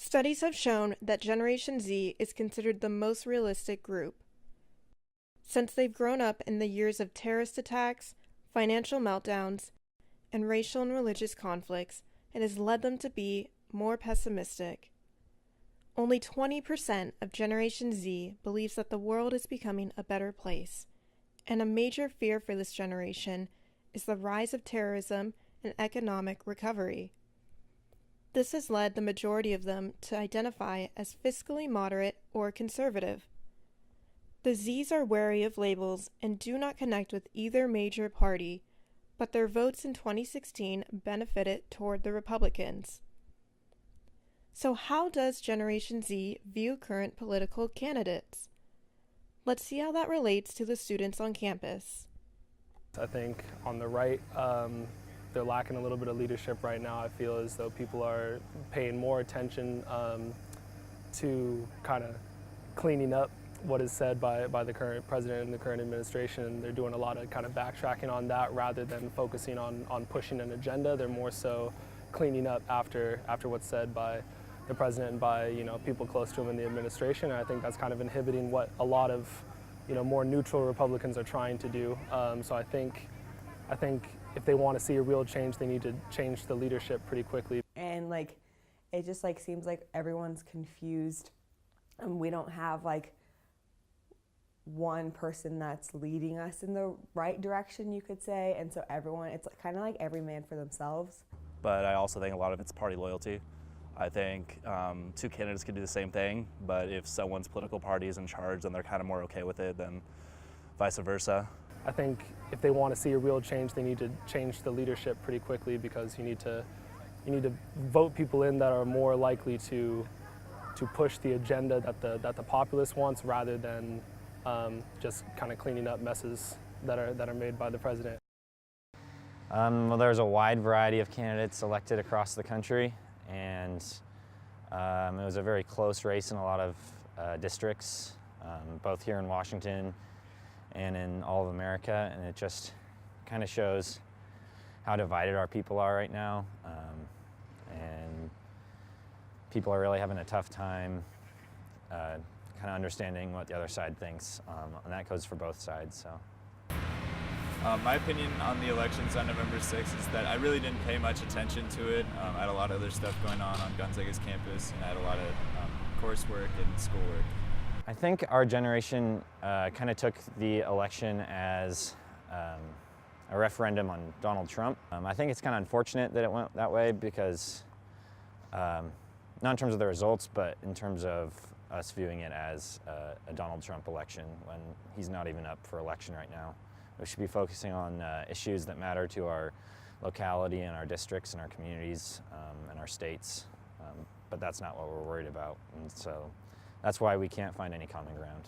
Studies have shown that Generation Z is considered the most realistic group. Since they've grown up in the years of terrorist attacks, financial meltdowns, and racial and religious conflicts, it has led them to be more pessimistic. Only 20% of Generation Z believes that the world is becoming a better place, and a major fear for this generation is the rise of terrorism and economic recovery. This has led the majority of them to identify as fiscally moderate or conservative. The Zs are wary of labels and do not connect with either major party, but their votes in 2016 benefited toward the Republicans. So how does Generation Z view current political candidates? Let's see how that relates to the students on campus. I think on the right, they're lacking a little bit of leadership right now. I feel as though people are paying more attention to kind of cleaning up what is said by the current president and the current administration. They're doing a lot of kind of backtracking on that rather than focusing on pushing an agenda. They're more so cleaning up after what's said by the president and by people close to him in the administration. And I think that's kind of inhibiting what a lot of more neutral Republicans are trying to do. So I think if they want to see a real change, they need to change the leadership pretty quickly. And it just seems like everyone's confused, and we don't have one person that's leading us in the right direction, you could say. And so it's kind of like every man for themselves. But I also think a lot of it's party loyalty. I think two candidates could do the same thing, but if someone's political party is in charge, then they're kind of more okay with it than vice versa. I think if they want to see a real change, they need to change the leadership pretty quickly, because you need to vote people in that are more likely to push the agenda that the populace wants, rather than just kind of cleaning up messes that are made by the president. Well, there's a wide variety of candidates elected across the country, and it was a very close race in a lot of districts, both here in Washington and in all of America, and it just kind of shows how divided our people are right now, and people are really having a tough time kind of understanding what the other side thinks, and that goes for both sides. So. My opinion on the elections on November 6th is that I really didn't pay much attention to it. I had a lot of other stuff going on Gonzaga's campus, and I had a lot of coursework and schoolwork. I think our generation kind of took the election as a referendum on Donald Trump. I think it's kind of unfortunate that it went that way, because not in terms of the results, but in terms of us viewing it as a Donald Trump election when he's not even up for election right now. We should be focusing on issues that matter to our locality and our districts and our communities and our states, but that's not what we're worried about, and so that's why we can't find any common ground.